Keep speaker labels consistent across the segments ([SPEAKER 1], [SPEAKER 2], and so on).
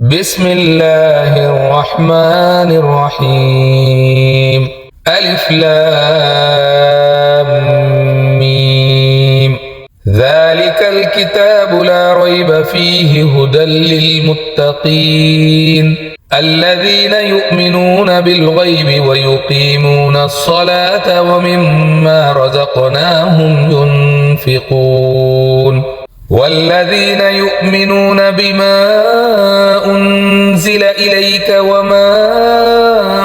[SPEAKER 1] بسم الله الرحمن الرحيم. ألف لام ميم. ذلك الكتاب لا ريب فيه هدى للمتقين الذين يؤمنون بالغيب ويقيمون الصلاة ومما رزقناهم ينفقون والذين يؤمنون بما أنزل إليك وما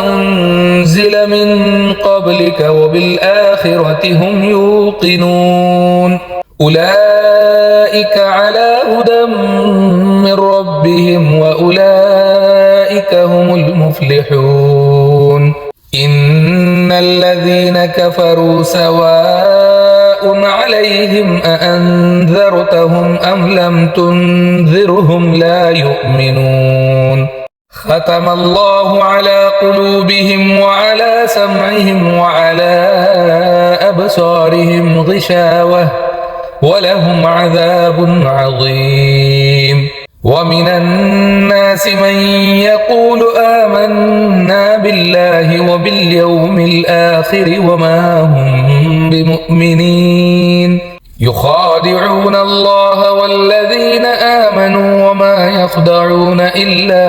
[SPEAKER 1] أنزل من قبلك وبالآخرة هم يوقنون أولئك على هدى من ربهم وأولئك هم المفلحون. إن الذين كفروا سواء عليهم أأنذرتهم أم لم تنذرهم لا يؤمنون. ختم الله على قلوبهم وعلى سمعهم وعلى أبصارهم غشاوة ولهم عذاب عظيم. ومن الناس من يقول آمنا بالله وباليوم الآخر وما هم بمؤمنين يخادعون الله والذين آمنوا وما يخدعون إلا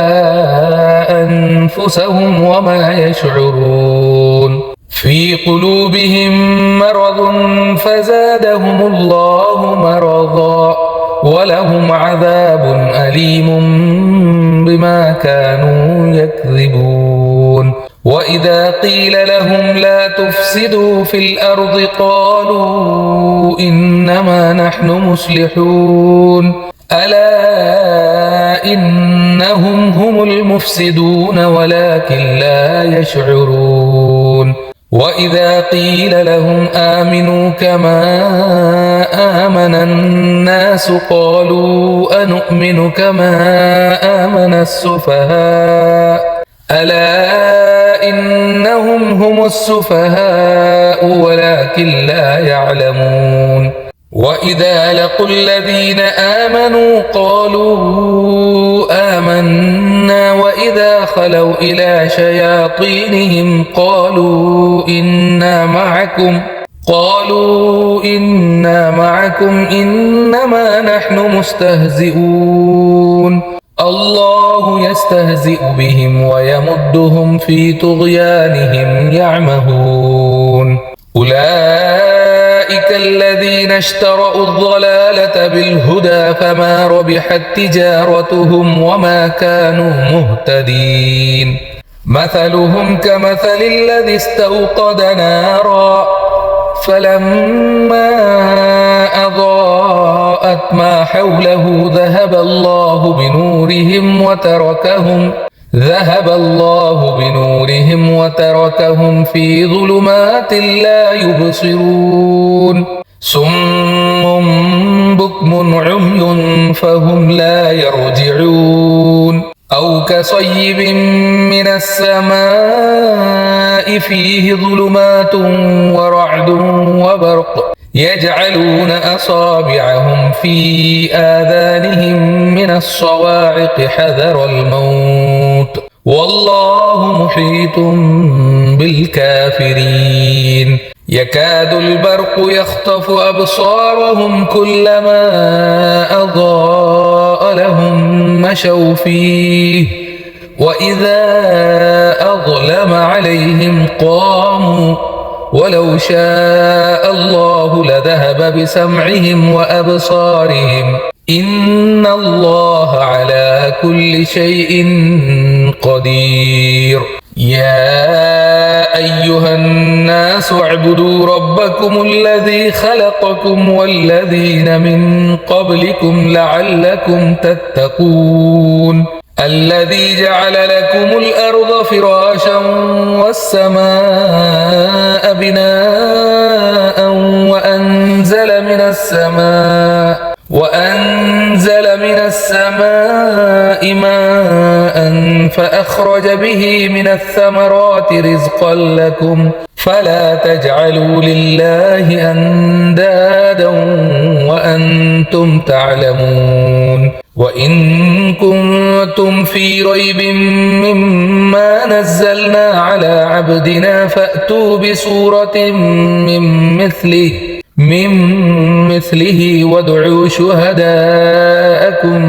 [SPEAKER 1] أنفسهم وما يشعرون. في قلوبهم مرض فزادهم الله مرضا ولهم عذاب أليم بما كانوا يكذبون. وإذا قيل لهم لا تفسدوا في الأرض قالوا إنما نحن مصلحون ألا إنهم هم المفسدون ولكن لا يشعرون. وإذا قيل لهم آمنوا كما آمن الناس قالوا أنؤمن كما آمن السفهاء ألا إنهم هم السفهاء ولكن لا يعلمون. وإذا لقوا الذين آمنوا قالوا آمنا وإذا خلوا إلى شياطينهم قالوا إنا معكم إنما نحن مستهزئون الله يستهزئ بهم ويمدهم في طغيانهم يعمهون. أولئك الذين اشتروا الضلالة بالهدى فما ربحت تجارتهم وما كانوا مهتدين. مثلهم كمثل الذي استوقد نارا فلما أضاءت ما حوله ذهب الله بنورهم وتركهم في ظلمات لا يبصرون. صم بكم عمي فهم لا يرجعون. أو كصيب من السماء فيه ظلمات ورعد وبرق يجعلون أصابعهم في آذانهم من الصواعق حذر الموت والله محيط بالكافرين. يكاد البرق يخطف أبصارهم كلما أضاء لهم مشوا فيه وإذا أظلم عليهم قاموا ولو شاء الله لذهب بسمعهم وأبصارهم إن الله على كل شيء قدير. يا أيها الناس اعبدوا ربكم الذي خلقكم والذين من قبلكم لعلكم تتقون. الذي جعل لكم الأرض فراشا والسماء بناء وأنزل من السماء ماء فأخرج به من الثمرات رزقا لكم فلا تجعلوا لله أندادا وأنتم تعلمون وإن كنتم في ريب مما نزلنا على عبدنا فأتوا بسورة من مثله وادعوا شهداءكم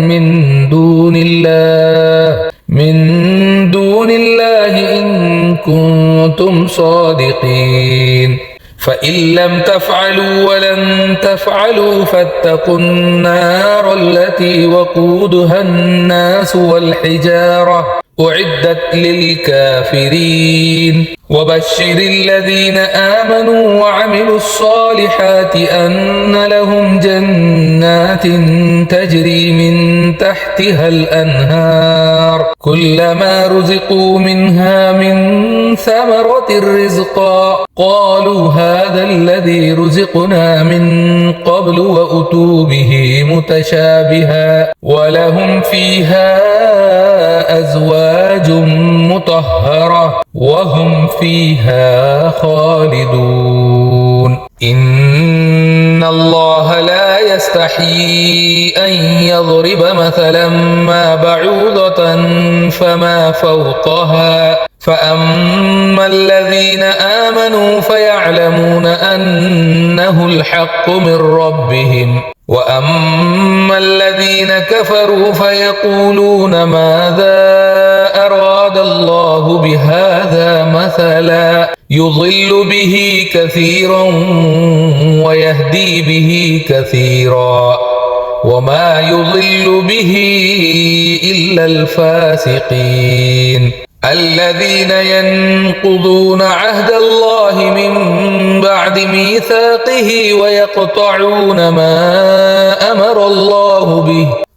[SPEAKER 1] من دون الله إن كنتم صادقين فإن لم تفعلوا ولن تفعلوا فاتقوا النار التي وقودها الناس والحجارة أعدت للكافرين وبشر الذين آمنوا وعملوا الصالحات أن لهم جنات تجري من تحتها الأنهار كلما رزقوا منها من ثمرة رزقا قالوا هذا الذي رزقنا من قبل وأتوا به متشابها ولهم فيها أزواج مطهرة وهم فيها خالدون إن الله لا يستحيي أن يضرب مثلا ما بعوضة فما فوقها فأما الذين آمنوا فيعلمون أنه الحق من ربهم وأما الذين كفروا فيقولون ماذا أراد الله بهذا مثلا يضل به كثيرا ويهدي به كثيرا وما يضل به إلا الفاسقين الذين ينقضون عهد الله من بعد ميثاقه ويقطعون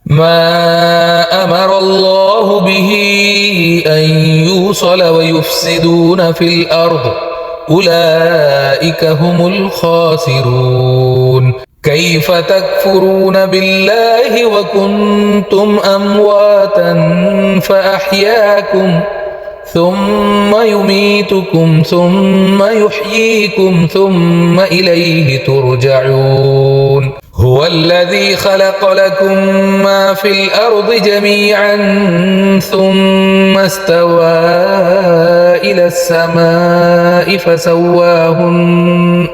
[SPEAKER 1] ما أمر الله به أن يوصل ويفسدون في الأرض أولئك هم الخاسرون كيف تكفرون بالله وكنتم أمواتا فأحياكم ثم يميتكم ثم يحييكم ثم إليه ترجعون هو الذي خلق لكم ما في الأرض جميعا ثم استوى إلى السماء فسواهن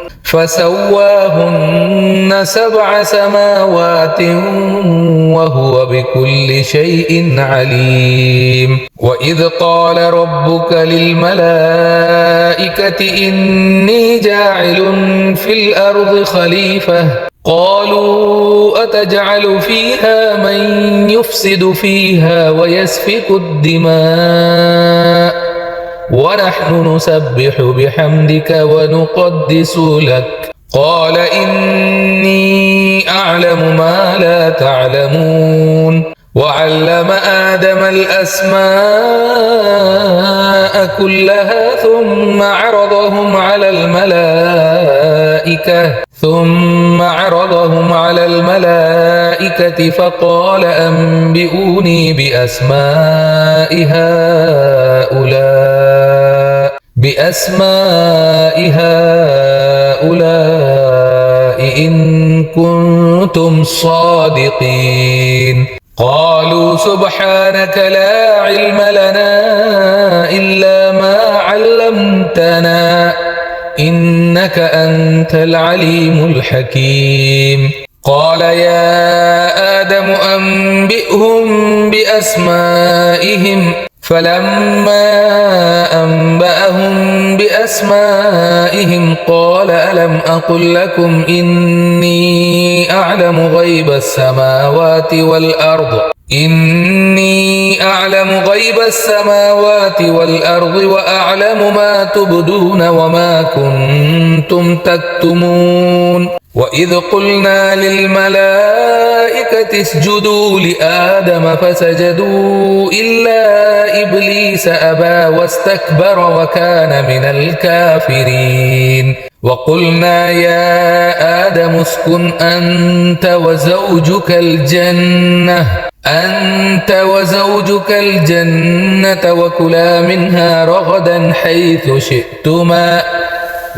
[SPEAKER 1] 7 سماوات وهو بكل شيء عليم وإذ قال ربك للملائكة إني جاعل في الأرض خليفة قالوا أتجعل فيها من يفسد فيها ويسفك الدماء ونحن نسبح بحمدك ونقدس لك قال إني أعلم ما لا تعلمون وعلم آدم الأسماء كلها ثم عرضهم على الملائكة فقال أنبئوني بأسماء هؤلاء إن كنتم صادقين قالوا سبحانك لا علم لنا إلا ما علمتنا إنك أنت العليم الحكيم قال يا آدم أنبئهم بأسمائهم فلما أنبأهم بأسمائهم قال ألم أقل لكم إني أعلم غيب السماوات والأرض وأعلم ما تبدون وما كنتم تكتمون وإذ قلنا للملائكة اسجدوا لآدم فسجدوا إلا إبليس أبى واستكبر وكان من الكافرين وقلنا يا آدم اسكن أنت وزوجك الجنة أنت وزوجك الجنة وكلا منها رغدا حيث شئتما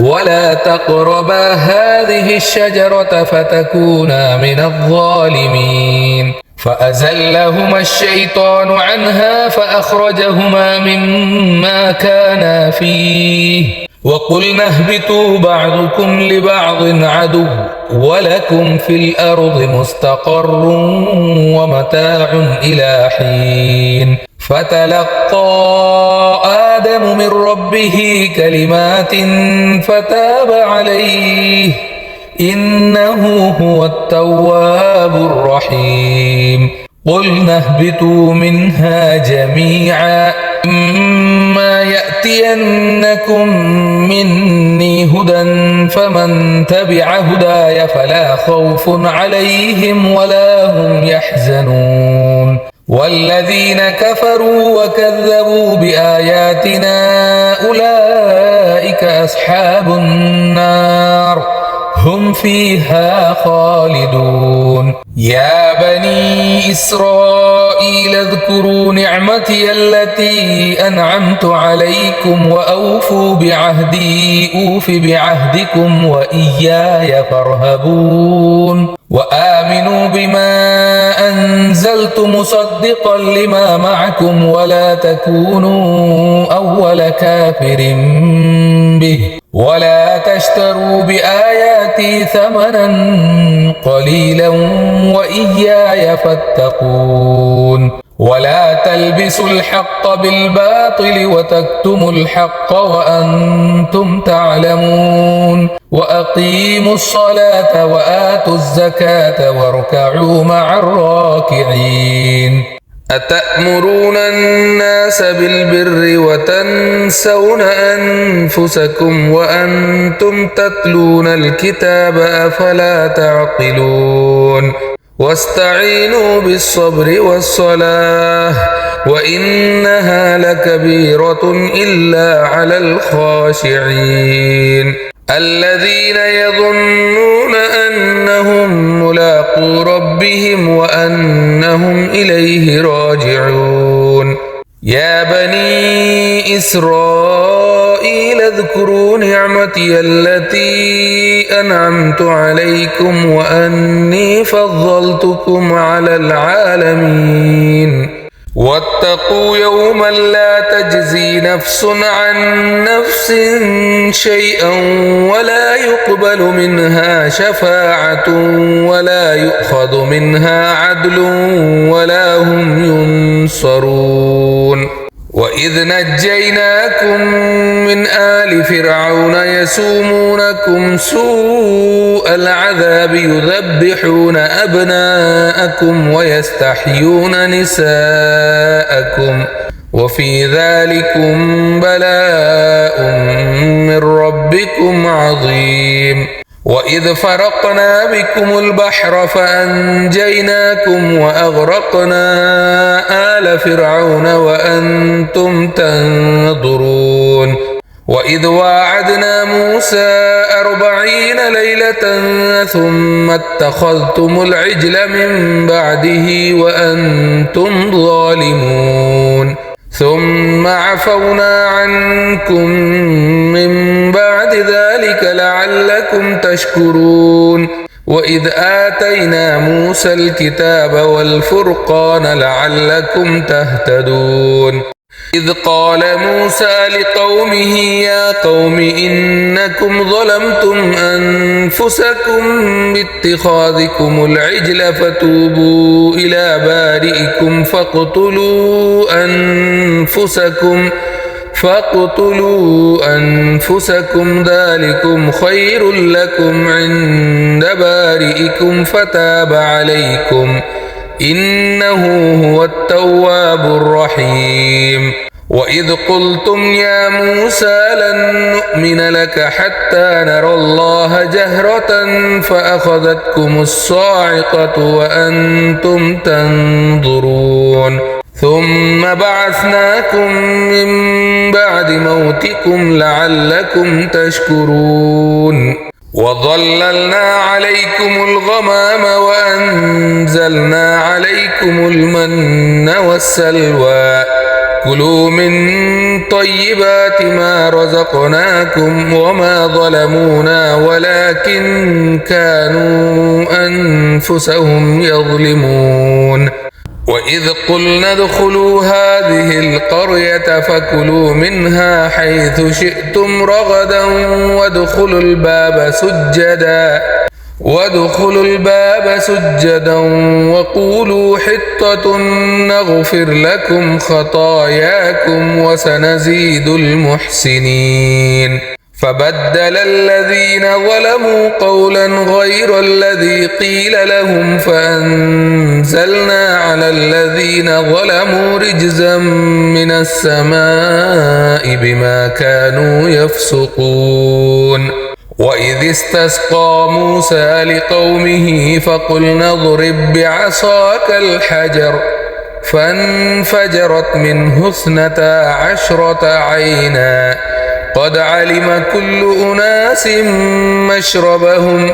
[SPEAKER 1] ولا تقربا هذه الشجرة فتكونا من الظالمين فأزلهما الشيطان عنها فأخرجهما مما كانا فيه وقلنا اهبطوا بعضكم لبعض عدو ولكم في الأرض مستقر ومتاع إلى حين فتلقى آدم من ربه كلمات فتاب عليه إنه هو التواب الرحيم قلنا اهبطوا منها جميعا إما يأتينكم مني هدى فمن تبع هداي فلا خوف عليهم ولا هم يحزنون والذين كفروا وكذبوا بآياتنا أولئك أصحاب النار هم فيها خالدون يا بني إسرائيل اذكروا نعمتي التي أنعمت عليكم وأوفوا بعهدي أوف بعهدكم وإياي فارهبون وآمنوا بما أنزلت مصدقا لما معكم ولا تكونوا أول كافر به ولا تشتروا بآياتي ثمنا قليلا وإياي فاتقون ولا تلبسوا الحق بالباطل وتكتموا الحق وأنتم تعلمون وأقيموا الصلاة وآتوا الزكاة واركعوا مع الراكعين أتأمرون الناس بالبر وتنسون أنفسكم وأنتم تتلون الكتاب أفلا تعقلون واستعينوا بالصبر والصلاة وإنها لكبيرة إلا على الخاشعين الذين يظنون أنهم ملاقو ربهم وأنهم إليه راجعون يا بني إسرائيل اذكروا نعمتي التي أنعمت عليكم وأني فضلتكم على العالمين واتقوا يوما لا تجزي نفس عن نفس شيئا ولا يقبل منها شفاعة ولا يؤخذ منها عدل ولا هم ينصرون وإذ نجيناكم من آل فرعون يسومونكم سوء العذاب يذبحون أبناءكم ويستحيون نساءكم وفي ذلكم بلاء من ربكم عظيم وإذ فرقنا بكم البحر فأنجيناكم وأغرقنا آل فرعون وأنتم تنظرون وإذ واعدنا موسى 40 ليلة ثم اتخذتم العجل من بعده وأنتم ظالمون ثم عفونا عنكم من بعد ذلك لعلكم تشكرون وإذ آتينا موسى الكتاب والفرقان لعلكم تهتدون إذ قال موسى لقومه يا قوم إنكم ظلمتم أنفسكم باتخاذكم العجل فتوبوا إلى بارئكم فاقتلوا أنفسكم ذلكم خير لكم عند بارئكم فتاب عليكم إنه هو التواب الرحيم وإذ قلتم يا موسى لن نؤمن لك حتى نرى الله جهرة فأخذتكم الصاعقة وأنتم تنظرون ثم بعثناكم من بعد موتكم لعلكم تشكرون وظللنا عليكم الغمام وأنزلنا عليكم المن والسلوى كلوا من طيبات ما رزقناكم وما ظلمونا ولكن كانوا أنفسهم يظلمون وإذ قلنا ادخلوا هذه القرية فكلوا منها حيث شئتم رغدا وادخلوا الباب سجدا وقولوا حطة نغفر لكم خطاياكم وسنزيد المحسنين فبدل الذين ظلموا قولا غير الذي قيل لهم فأنزلنا على الذين ظلموا رجزا من السماء بما كانوا يفسقون وإذ استسقى موسى لقومه فقلنا اضرب بعصاك الحجر فانفجرت منه 12 عينا قد علم كل أناس مشربهم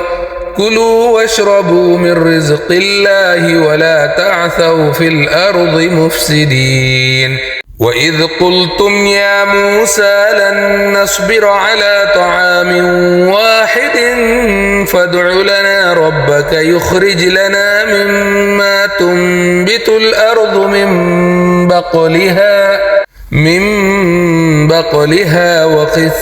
[SPEAKER 1] كلوا واشربوا من رزق الله ولا تعثوا في الأرض مفسدين وإذ قلتم يا موسى لن نصبر على طعام واحد فادع لنا ربك يخرج لنا مما تنبت الأرض من بقلها وقثائها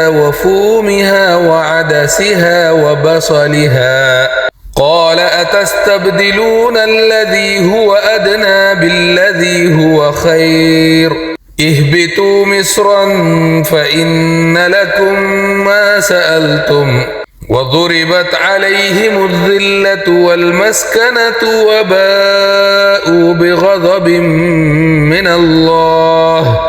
[SPEAKER 1] وفومها وعدسها وبصلها قال أتستبدلون الذي هو أدنى بالذي هو خير اهبطوا مصرا فإن لكم ما سألتم وضربت عليهم الذلة والمسكنة وباءوا بغضب من الله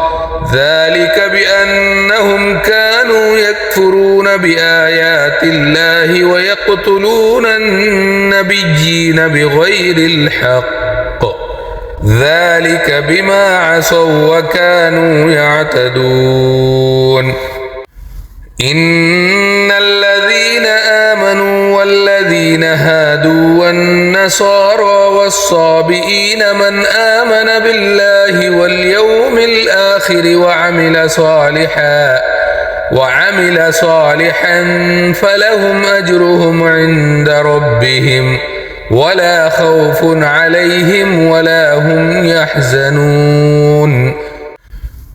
[SPEAKER 1] ذلك بأنهم كانوا يكفرون بآيات الله ويقتلون النبيين بغير الحق ذلك بما عصوا وكانوا يعتدون إن الذين آمنوا والذين هادوا والنصارى والصابئين من آمن بالله واليوم الآخر وعمل صالحا فلهم أجرهم عند ربهم ولا خوف عليهم ولا هم يحزنون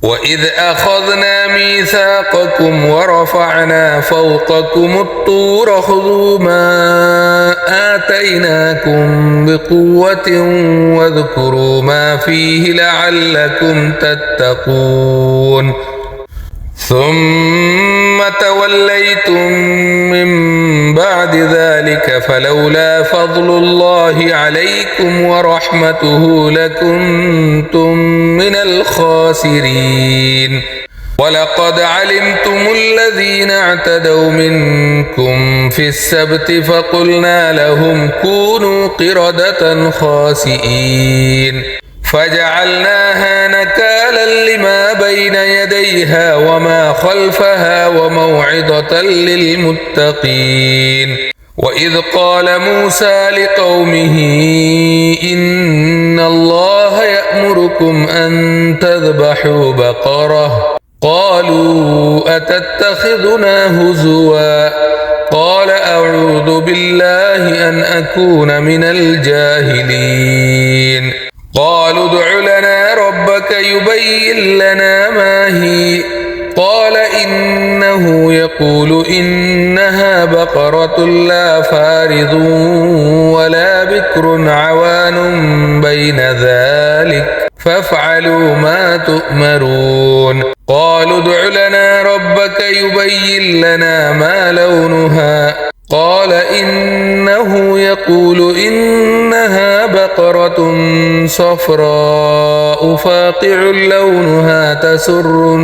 [SPEAKER 1] وإذ أخذنا ميثاقكم ورفعنا فوقكم الطور خذوا ما آتيناكم بقوة واذكروا ما فيه لعلكم تتقون ثم توليتم من بعد ذلك فلولا فضل الله عليكم ورحمته لكنتم من الخاسرين ولقد علمتم الذين اعتدوا منكم في السبت فقلنا لهم كونوا قردة خاسئين فجعلناها نكالا لما بين يديها وما خلفها وموعظة للمتقين وإذ قال موسى لقومه إن الله يأمركم أن تذبحوا بقرة قالوا أتتخذنا هزوا قال أعوذ بالله أن أكون من الجاهلين قالوا ادع لنا ربك يبين لنا ما هي قال إنه يقول إنها بقرة لا فارض ولا بكر عوان بين ذلك فافعلوا ما تؤمرون قالوا ادع لنا ربك يبين لنا ما لونها قال إنه يقول إنها بقرة صفراء فاقع لونها تسر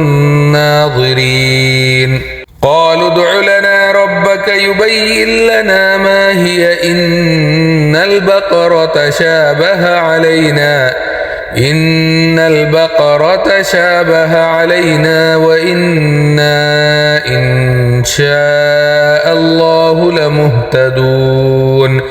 [SPEAKER 1] الناظرين قالوا ادع لنا ربك يبين لنا ما هي إن البقرة شابه علينا وإنا إن شاء الله لمهتدون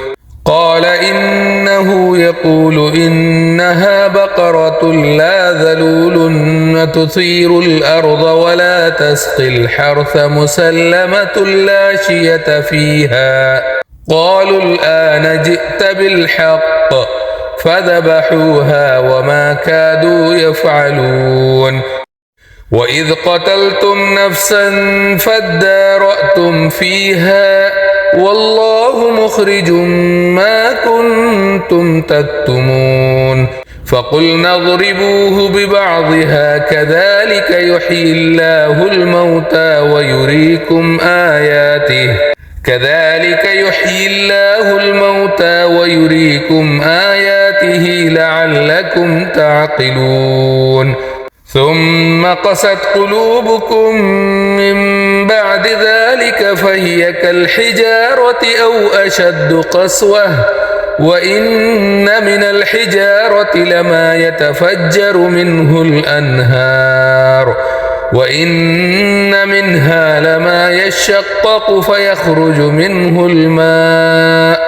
[SPEAKER 1] قال إنه يقول إنها بقرة لا ذلول تثير الأرض ولا تسقي الحرث مسلمة لا شية فيها قالوا الآن جئت بالحق فذبحوها وما كادوا يفعلون وإذ قتلتم نفسا فادارأتم فيها والله مخرج ما كنتم تكتمون فقلنا اضربوه ببعضها كذلك يحيي الله الموتى ويريكم آياته لعلكم تعقلون ثم قست قلوبكم من بعد ذلك فهي كالحجارة أو أشد قسوة وإن من الحجارة لما يتفجر منه الأنهار وإن منها لما يشقق فيخرج منه الماء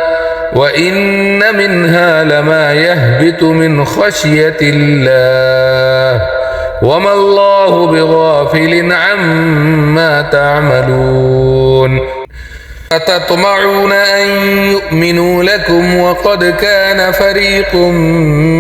[SPEAKER 1] وإن منها لما يهبط من خشية الله وما الله بغافل عما تعملون أتطمعون أن يؤمنوا لكم وقد كان فريق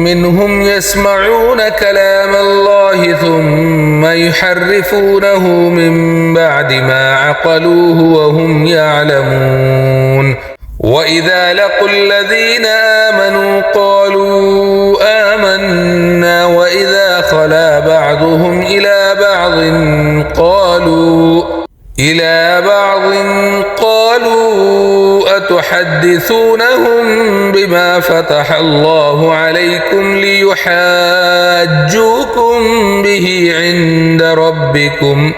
[SPEAKER 1] منهم يسمعون كلام الله ثم يحرفونه من بعد ما عقلوه وهم يعلمون وإذا لقوا الذين آمنوا قالوا آمنا وإذا خلا بعضهم إلى بعض قالوا أتحدثونهم بما فتح الله عليكم ليحاجوكم به عند ربكم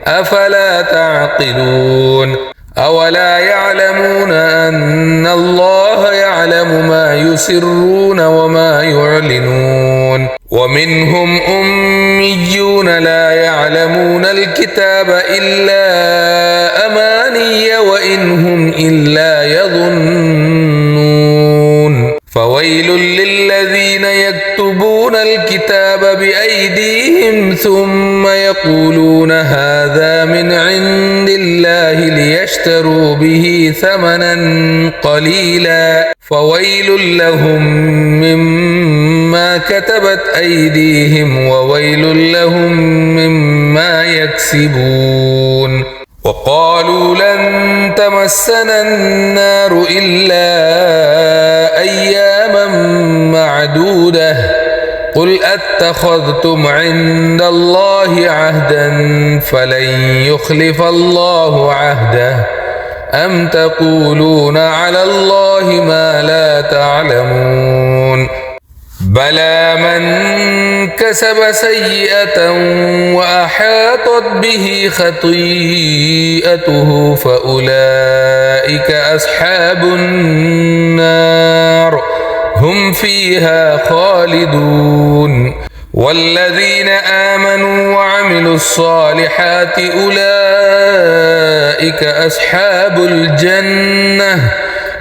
[SPEAKER 1] أفلا تعقلون أولا يعلمون أن الله يعلم ما يسرون وما يعلنون ومنهم أميون لا يعلمون الكتاب إلا أماني وإن هم إلا يظنون فويل للذين يكتبون الكتاب بأيديهم ثم يقولون هذا من عند الله ليشتروا به ثمنا قليلا فويل لهم مما كتبت أيديهم وويل لهم مما يكسبون وقالوا لن تمسنا النار إلا أياما معدودة قل أتخذتم عند الله عهدا فلن يخلف الله عهده أم تقولون على الله ما لا تعلمون بلى من كسب سيئة وأحاطت به خطيئته فأولئك أصحاب النار هم فيها خالدون والذين آمنوا وعملوا الصالحات أولئك أصحاب الجنة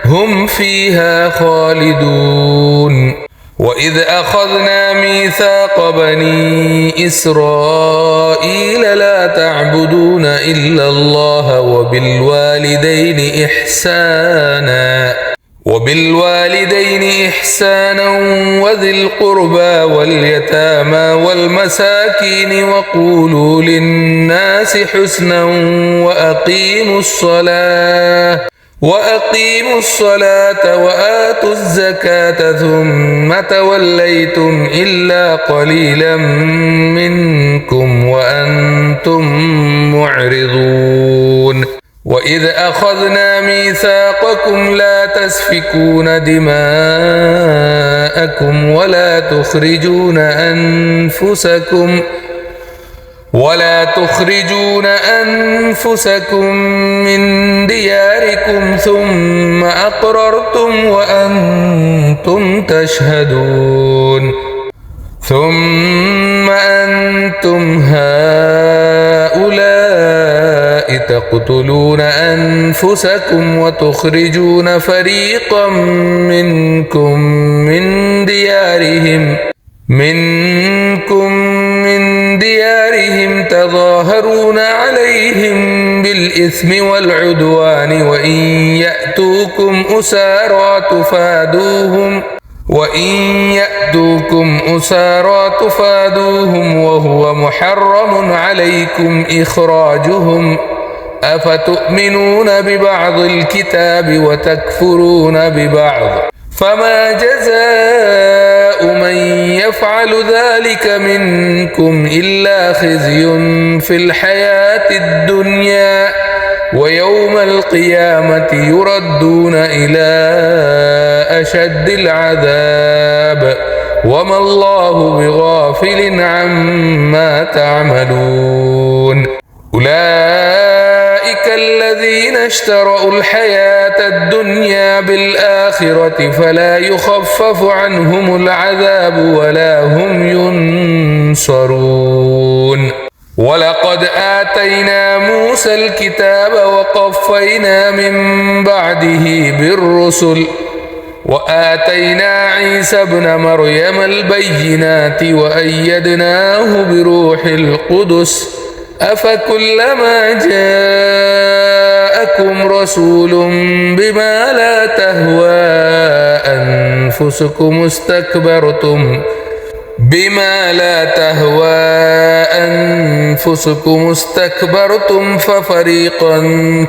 [SPEAKER 1] هم فيها خالدون وإذ أخذنا ميثاق بني إسرائيل لا تعبدون إلا الله وبالوالدين إحسانا وذي القربى واليتامى والمساكين وقولوا للناس حسنا وأقيموا الصلاة وآتوا الزكاة ثم توليتم إلا قليلا منكم وأنتم معرضون وإذ أخذنا ميثاقكم لا تسفكون دماءكم ولا تخرجون أنفسكم من دياركم ثم أقررتم وأنتم تشهدون ثم أنتم هؤلاء تقتلون أنفسكم وتخرجون فريقا منكم من ديارهم تظاهرون عليهم بالإثم والعدوان وإن يأتوكم أسارى تفادوهم وهو محرم عليكم إخراجهم أفتؤمنون ببعض الكتاب وتكفرون ببعض فما جزاء من يفعل ذلك منكم إلا خزي في الحياة الدنيا ويوم القيامة يردون إلى أشد العذاب وما الله بغافل عما تعملون أولئك الذين اشتروا الحياة الدنيا بالآخرة فلا يخفف عنهم العذاب ولا هم ينصرون ولقد آتينا موسى الكتاب وقفينا من بعده بالرسل وآتينا عيسى ابن مريم البينات وأيدناه بروح القدس أفكلما جاءكم رسول بما لا تهوى أنفسكم استكبرتم ففريقا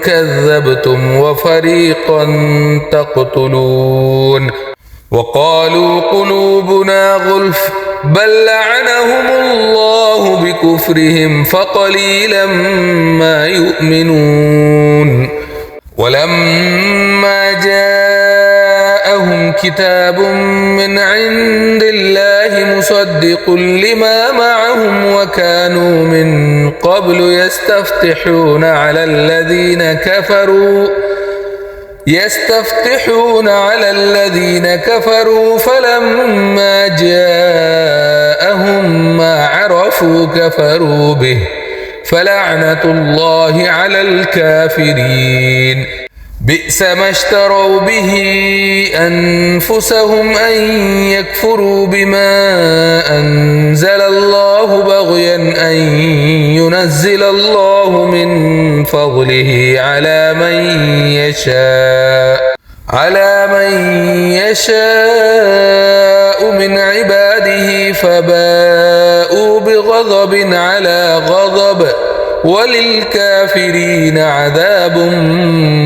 [SPEAKER 1] كذبتم وفريقا تقتلون وقالوا قلوبنا غلف بل لعنهم الله بكفرهم فقليلا ما يؤمنون ولما جاءهم كتاب من عند الله مصدق لما معهم وكانوا من قبل يستفتحون على الذين كفروا فلما جاءهم ما عرفوا كفروا به فلعنة الله على الكافرين بئس ما اشتروا به أنفسهم أن يكفروا بما أنزل الله بغيا أن ينزل الله من فضله على من يشاء من عباده فباءوا بغضب على غضب وللكافرين عذاب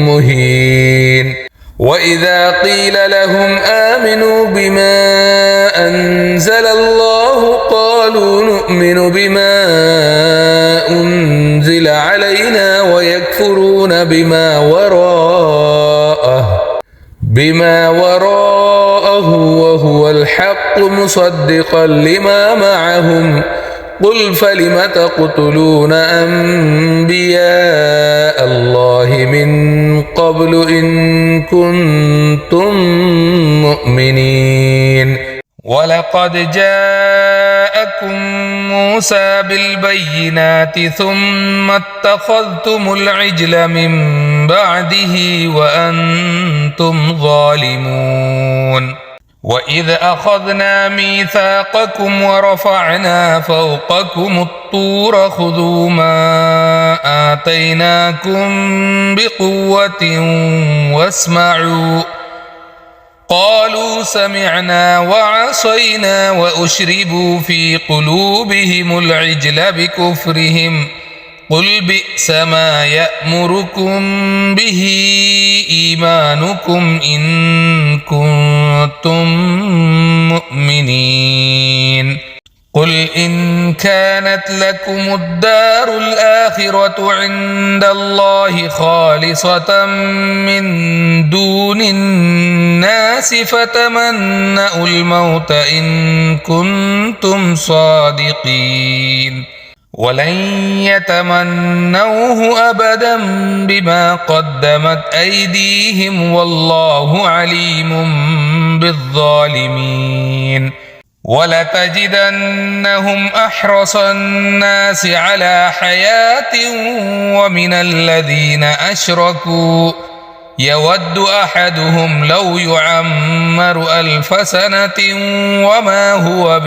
[SPEAKER 1] مهين وإذا قيل لهم آمنوا بما أنزل الله قالوا نؤمن بما أنزل علينا ويكفرون بما وراءه وهو الحق مصدقا لما معهم قل فلم تقتلون أنبياء الله من قبل إن كنتم مؤمنين ولقد جاءكم موسى بالبينات ثم اتخذتم العجل من بعده وأنتم ظالمون وإذ أخذنا ميثاقكم ورفعنا فوقكم الطور خذوا ما آتيناكم بقوة واسمعوا قالوا سمعنا وعصينا وأشربوا في قلوبهم العجل بكفرهم قل بئس ما يأمركم به إيمانكم إن كنتم مؤمنين قل إن كانت لكم الدار الآخرة عند الله خالصة من دون الناس فتمنوا الموت إن كنتم صادقين ولن يتمنوه أبدا بما قدمت أيديهم والله عليم بالظالمين ولتجدنهم أحرص الناس على حياة ومن الذين أشركوا يود أحدهم لو يعمر 1000 سنة وما هو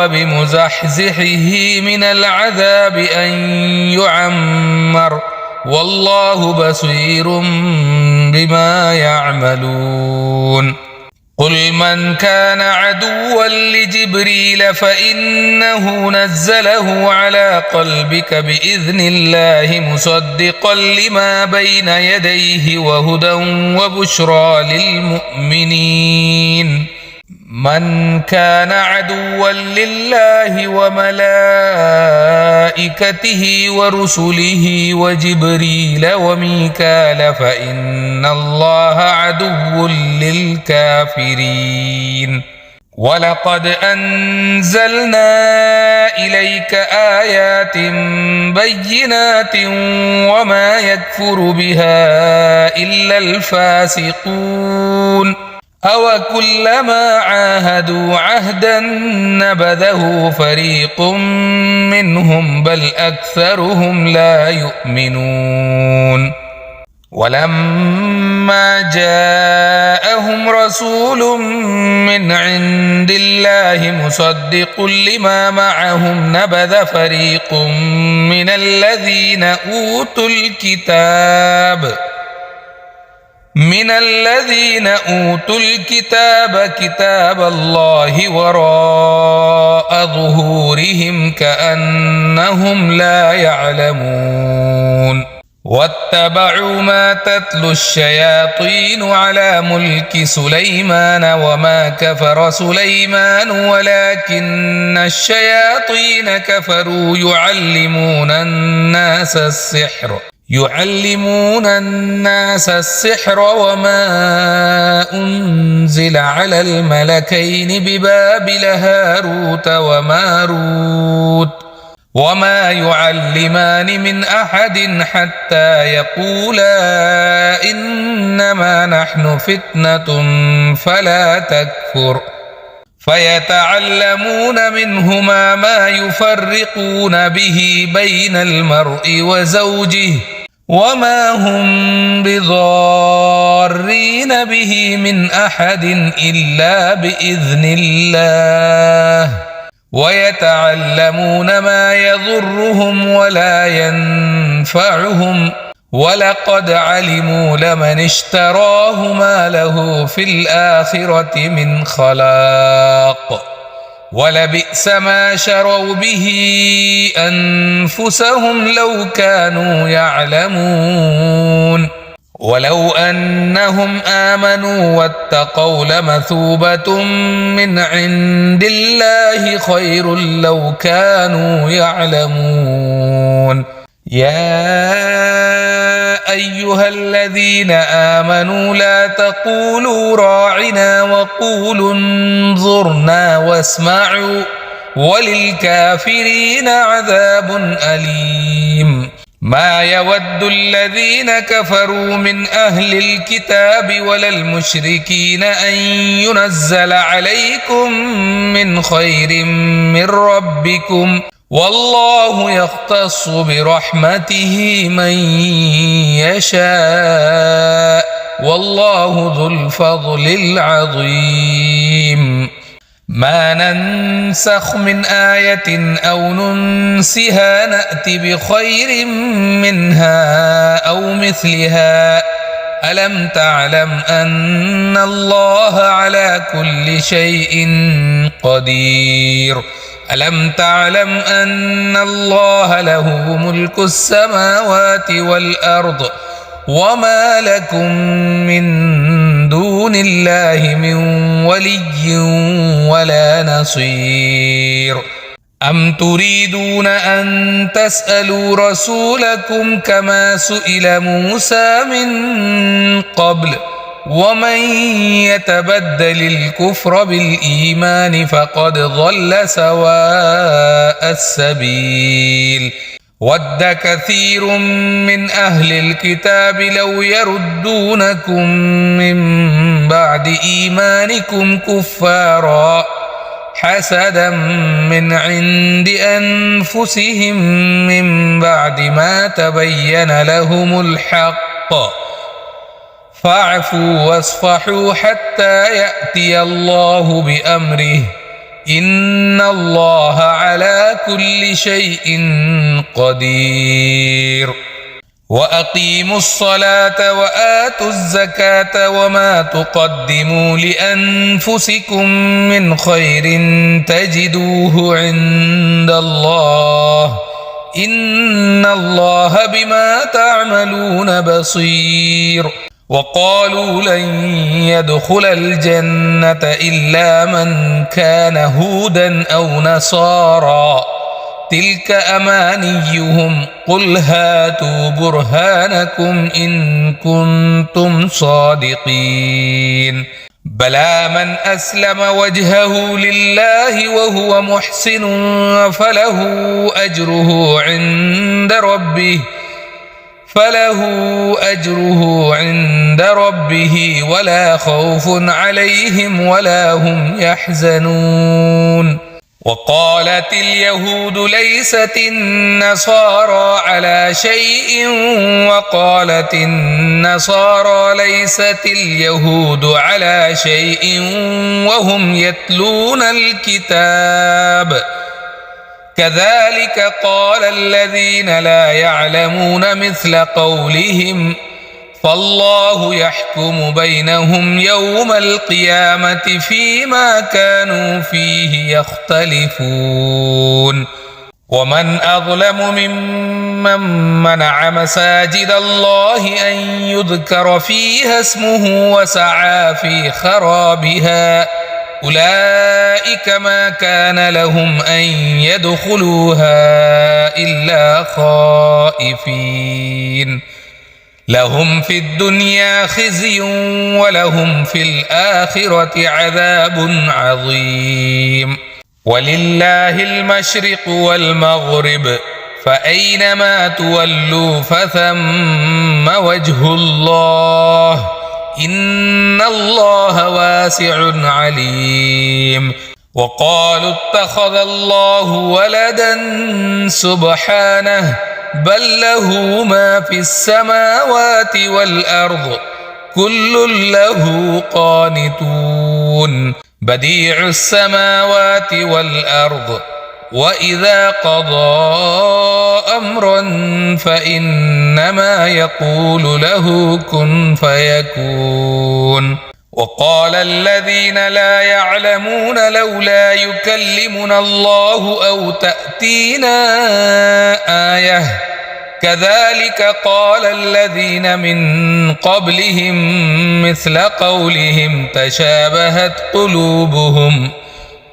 [SPEAKER 1] بمزحزحه من العذاب أن يعمر والله بصير بما يعملون قل من كان عدوا لجبريل فإنه نزله على قلبك بإذن الله مصدقا لما بين يديه وهدى وبشرى للمؤمنين من كان عدوا لله وملائكته ورسله وجبريل وميكال فإن الله عدو للكافرين ولقد أنزلنا إليك آيات بينات وما يكفر بها إلا الفاسقون أوكلما عاهدوا عهدا نبذه فريق منهم بل أكثرهم لا يؤمنون ولما جاءهم رسول من عند الله مصدق لما معهم نبذ فريق من الذين أوتوا الكتاب كتاب الله وراء ظهورهم كأنهم لا يعلمون واتبعوا ما تتلو الشياطين على ملك سليمان وما كفر سليمان ولكن الشياطين كفروا يعلمون الناس السحر وما أنزل على الملكين ببابل هاروت وماروت وما يعلمان من أحد حتى يقولا إنما نحن فتنة فلا تكفر فيتعلمون منهما ما يفرقون به بين المرء وزوجه وما هم بضارين به من أحد إلا بإذن الله ويتعلمون ما يضرهم ولا ينفعهم ولقد علموا لمن اشتراه ما له في الآخرة من خلاق ولبئس ما شروا به أنفسهم لو كانوا يعلمون ولو أنهم آمنوا واتقوا لمثوبة من عند الله خير لو كانوا يعلمون يا أيها الذين آمنوا لا تقولوا راعنا وقولوا انظرنا واسمعوا وللكافرين عذاب أليم ما يود الذين كفروا من أهل الكتاب ولا المشركين أن ينزل عليكم من خير من ربكم والله يختص برحمته من يشاء والله ذو الفضل العظيم ما ننسخ من آية أو ننسها نأت بخير منها أو مثلها ألم تعلم أن الله على كل شيء قدير ألم تعلم أن الله له ملك السماوات والأرض وما لكم من دون الله من ولي ولا نصير أم تريدون أن تسألوا رسولكم كما سئل موسى من قبل ومن يتبدل الكفر بالإيمان فقد ضل سواء السبيل ود كثير من أهل الكتاب لو يردونكم من بعد إيمانكم كفارا حسدا من عند أنفسهم من بعد ما تبين لهم الحق فاعفوا واصفحوا حتى يأتي الله بأمره إن الله على كل شيء قدير وأقيموا الصلاة وآتوا الزكاة وما تقدموا لأنفسكم من خير تجدوه عند الله إن الله بما تعملون بصير وقالوا لن يدخل الجنة إلا من كان هودا أو نصارى تلك أمانيهم قل هاتوا برهانكم إن كنتم صادقين بلى من أسلم وجهه لله وهو محسن فله أجره عند ربه ولا خوف عليهم ولا هم يحزنون وقالت اليهود ليست النصارى على شيء وقالت النصارى ليست اليهود على شيء وهم يتلون الكتاب كذلك قال الذين لا يعلمون مثل قولهم فالله يحكم بينهم يوم القيامة فيما كانوا فيه يختلفون ومن أظلم ممن منع مساجد الله أن يذكر فيها اسمه وسعى في خرابها أولئك ما كان لهم أن يدخلوها إلا خائفين لهم في الدنيا خزي ولهم في الآخرة عذاب عظيم ولله المشرق والمغرب فأينما تولوا فثم وجه الله إن الله واسع عليم وقالوا اتخذ الله ولدا سبحانه بل له ما في السماوات والأرض كل له قانتون بديع السماوات والأرض وإذا قضى أمرا فإنما يقول له كن فيكون وقال الذين لا يعلمون لولا يكلمنا الله أو تأتينا آية كذلك قال الذين من قبلهم مثل قولهم تشابهت قلوبهم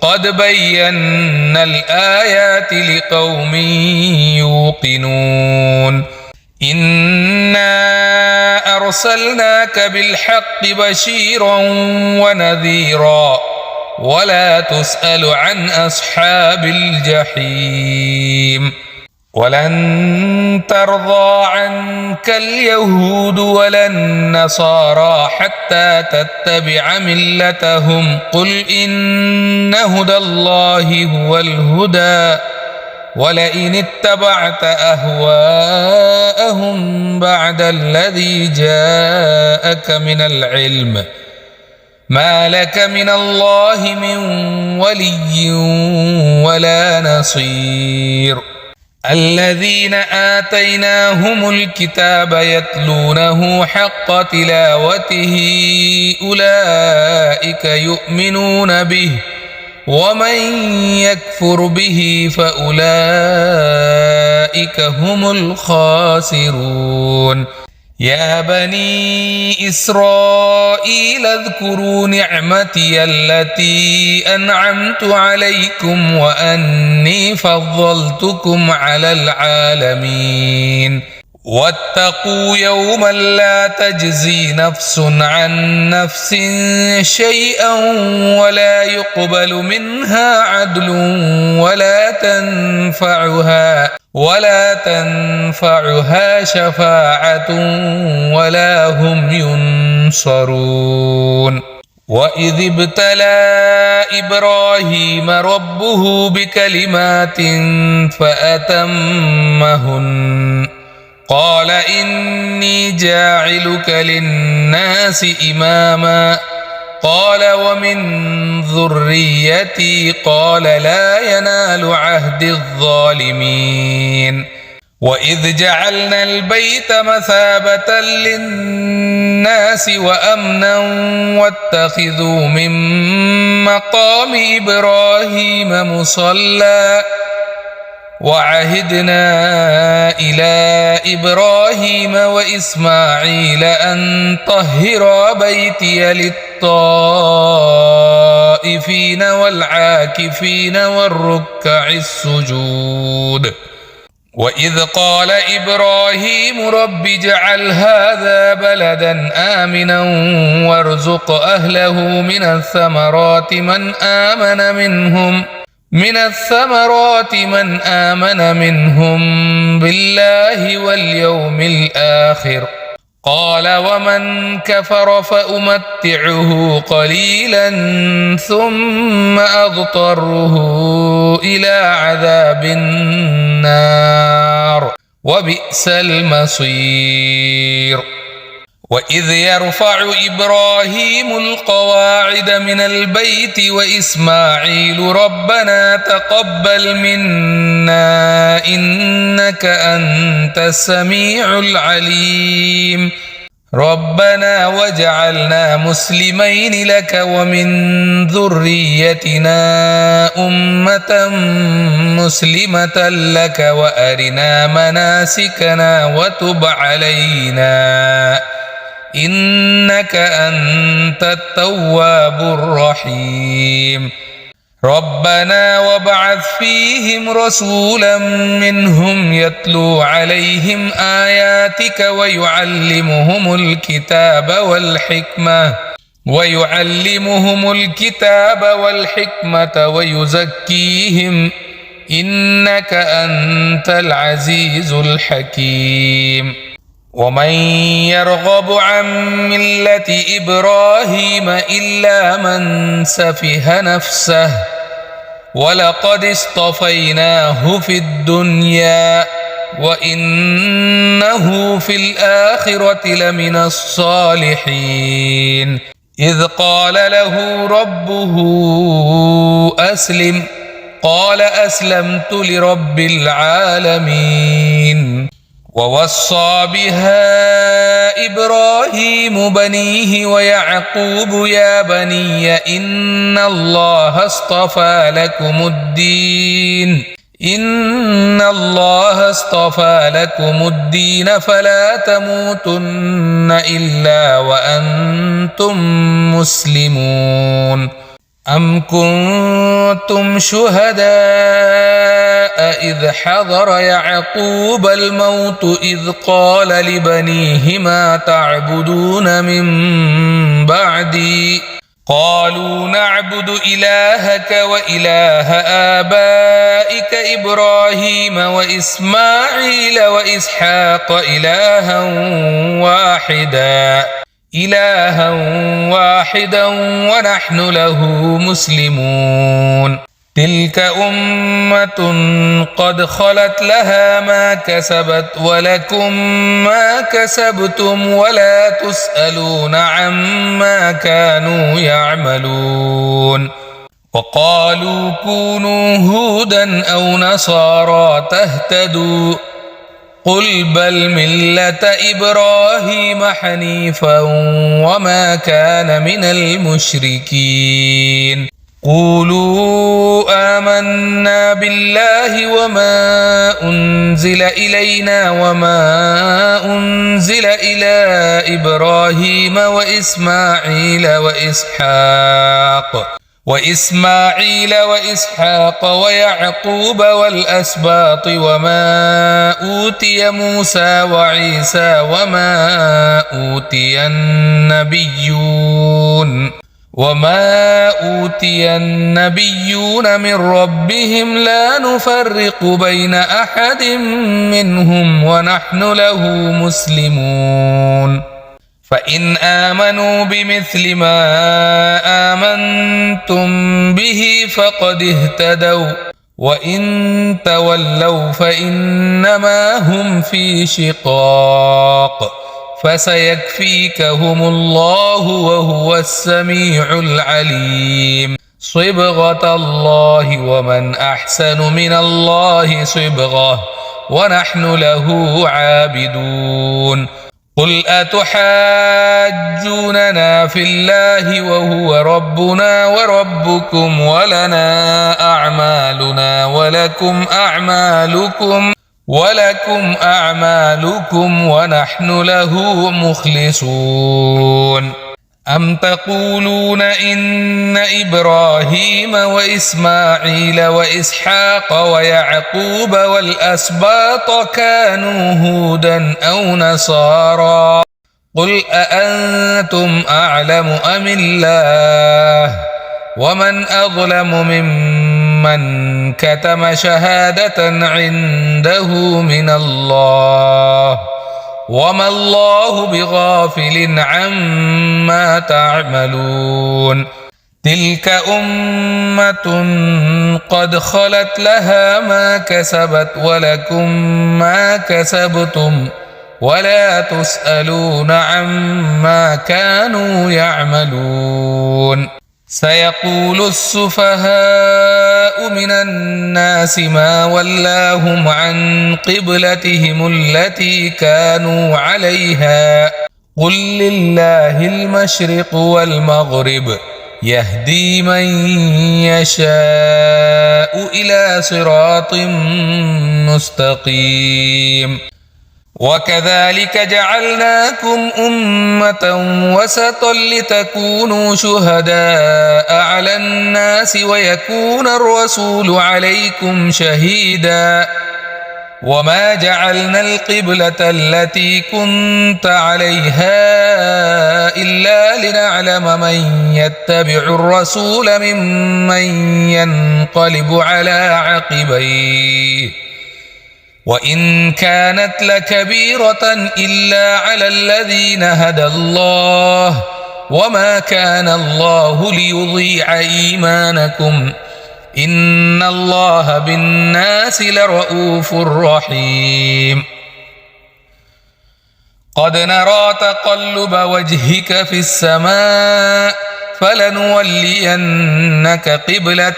[SPEAKER 1] قد بينا الآيات لقوم يوقنون إنا أرسلناك بالحق بشيرا ونذيرا ولا تسأل عن أصحاب الجحيم ولن ترضى عنك اليهود ولا النصارى حتى تتبع ملتهم قل إن هدى الله هو الهدى ولئن اتبعت أهواءهم بعد الذي جاءك من العلم ما لك من الله من ولي ولا نصير الذين آتيناهم الكتاب يتلونه حق تلاوته أولئك يؤمنون به ومن يكفر به فأولئك هم الخاسرون يا بني إسرائيل اذكروا نعمتي التي أنعمت عليكم وأني فضلتكم على العالمين واتقوا يوما لا تجزي نفس عن نفس شيئا ولا يقبل منها عدل ولا تنفعها شفاعة ولا هم ينصرون. وإذ ابتلى إبراهيم ربه بكلمات فأتمهن قال إني جاعلك للناس إماما قال ومن ذريتي قال لا ينال عهد الظالمين. وإذ جعلنا البيت مثابة للناس وأمنا واتخذوا من مقام إبراهيم مصلى وعهدنا إلى إبراهيم وإسماعيل أن طهرا بيتي للطائفين والعاكفين والركع السجود. وإذ قال إبراهيم رب اجعل هذا بلدا آمنا وارزق أهله من الثمرات من آمن منهم بالله واليوم الآخر قال ومن كفر فأمتعه قليلا ثم أضطره إلى عذاب النار وبئس المصير. وإذ يرفع إبراهيم القواعد من البيت وإسماعيل ربنا تقبل منا إنك أنت السميع العليم ربنا واجعلنا مسلمين لك ومن ذريتنا أمة مسلمة لك وأرنا مناسكنا وتب علينا إنك أنت التواب الرحيم. ربنا وابعث فيهم رسولا منهم يتلو عليهم آياتك ويعلمهم الكتاب والحكمة ويزكيهم إنك أنت العزيز الحكيم. ومن يرغب عن ملة إبراهيم إلا من سفه نفسه ولقد اصطفيناه في الدنيا وإنه في الآخرة لمن الصالحين. إذ قال له ربه أسلم قال أسلمت لرب العالمين. ووصى بها إبراهيم بنيه ويعقوب يا بني إن الله اصطفى لكم الدين فلا تموتن إلا وأنتم مسلمون. أم كنتم شهداء إذ حضر يعقوب الموت إذ قال لبنيه ما تعبدون من بعدي قالوا نعبد إلهك وإله آبائك إبراهيم وإسماعيل وإسحاق إلها واحدا ونحن له مسلمون. تلك أمة قد خلت لها ما كسبت ولكم ما كسبتم ولا تسألون عما كانوا يعملون. وقالوا كونوا هودا أو نصارى تهتدوا قل بل ملة إبراهيم حنيفا وما كان من المشركين. قولوا آمنا بالله وما أنزل إلينا وما أنزل إلى إبراهيم وإسماعيل وإسماعيل وإسحاق ويعقوب والأسباط وما أوتي موسى وعيسى وما أوتي النبيون من ربهم لا نفرق بين أحد منهم ونحن له مسلمون فإن آمنوا بمثل ما آمنتم به فقد اهتدوا وإن تولوا فإنما هم في شقاق فسيكفيكهم الله وهو السميع العليم صبغة الله ومن أحسن من الله صبغة ونحن له عابدون قل أتحاجوننا في الله وهو ربنا وربكم ولنا أعمالنا ولكم أعمالكم ونحن له مخلصون أم تقولون إن إبراهيم وإسماعيل وإسحاق ويعقوب والأسباط كانوا هودا أو نصارى قل أأنتم أعلم أم الله ومن أظلم ممن كتم شهادة عنده من الله وما الله بغافل عما تعملون تلك أمة قد خلت لها ما كسبت ولكم ما كسبتم ولا تسألون عما كانوا يعملون سيقول السفهاء من الناس ما ولاهم عن قبلتهم التي كانوا عليها قل لله المشرق والمغرب يهدي من يشاء إلى صراط مستقيم وكذلك جعلناكم أمة وسطا لتكونوا شهداء على الناس ويكون الرسول عليكم شهيدا وما جعلنا القبلة التي كنت عليها إلا لنعلم من يتبع الرسول ممن ينقلب على عقبيه وإن كانت لكبيرة إلا على الذين هدى الله وما كان الله ليضيع إيمانكم إن الله بالناس لرؤوف رحيم قد نرى تقلب وجهك في السماء فلنولينك قبلة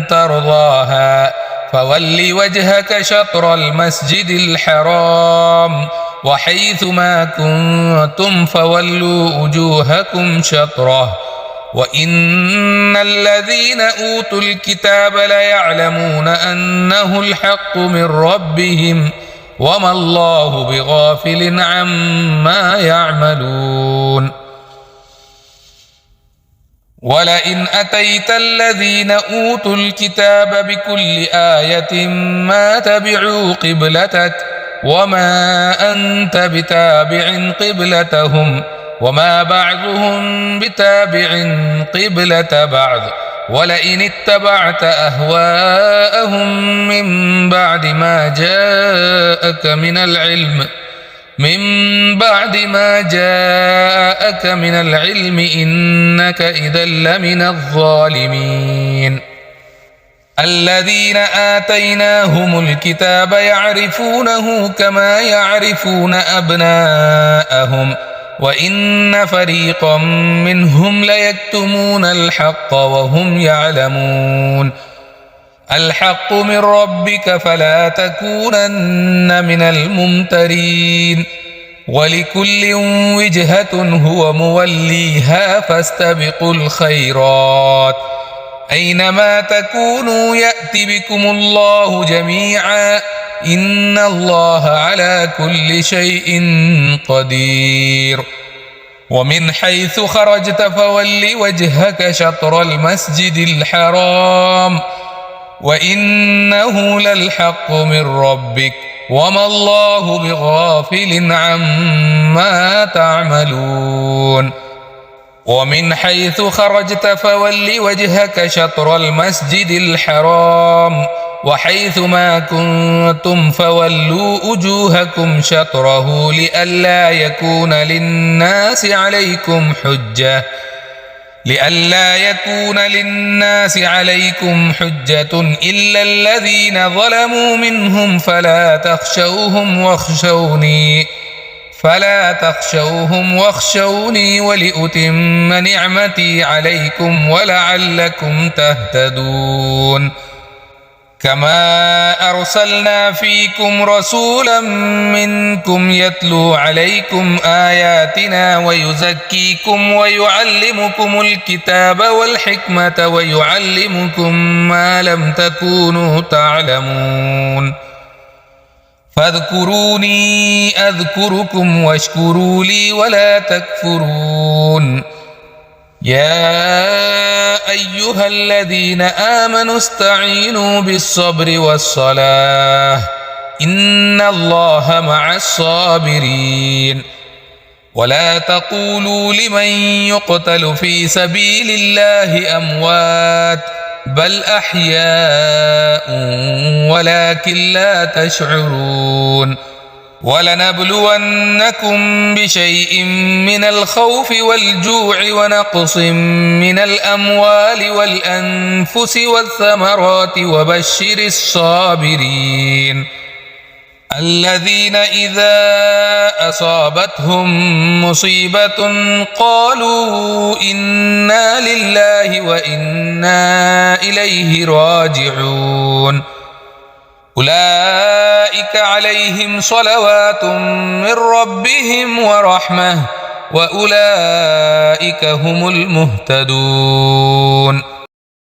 [SPEAKER 1] ترضاها فول وجهك شطر المسجد الحرام وحيث ما كنتم فولوا وجوهكم شطره وإن الذين أوتوا الكتاب ليعلمون أنه الحق من ربهم وما الله بغافل عما يعملون ولئن أتيت الذين أوتوا الكتاب بكل آية ما تبعوا قبلتك وما أنت بتابع قبلتهم وما بعضهم بتابع قبلة بعض ولئن اتبعت أهواءهم من بعد ما جاءك من العلم إنك إذا لمن الظالمين الذين آتيناهم الكتاب يعرفونه كما يعرفون أبناءهم وإن فريقا منهم ليكتمون الحق وهم يعلمون الحق من ربك فلا تكونن من الممترين ولكل وجهة هو موليها فاستبقوا الخيرات أينما تكونوا يأت بكم الله جميعا إن الله على كل شيء قدير ومن حيث خرجت فول وجهك شطر المسجد الحرام وإنه للحق من ربك وما الله بغافل عما تعملون ومن حيث خرجت فول وجهك شطر المسجد الحرام وحيث ما كنتم فولوا وجوهكم شطره لئلا يكون للناس عليكم حجة إلا الذين ظلموا منهم فلا تخشوهم واخشوني ولأتم نعمتي عليكم ولعلكم تهتدون كما أرسلنا فيكم رسولا منكم يتلو عليكم آياتنا ويزكيكم ويعلمكم الكتاب والحكمة ويعلمكم ما لم تكونوا تعلمون فاذكروني أذكركم واشكروا لي ولا تكفرون يا أيها الذين آمنوا استعينوا بالصبر والصلاة إن الله مع الصابرين ولا تقولوا لمن يقتل في سبيل الله أموات بل أحياء ولكن لا تشعرون ولنبلونكم بشيء من الخوف والجوع ونقص من الأموال والأنفس والثمرات وبشر الصابرين الذين إذا أصابتهم مصيبة قالوا إنا لله وإنا إليه راجعون أولئك عليهم صلوات من ربهم ورحمة وأولئك هم المهتدون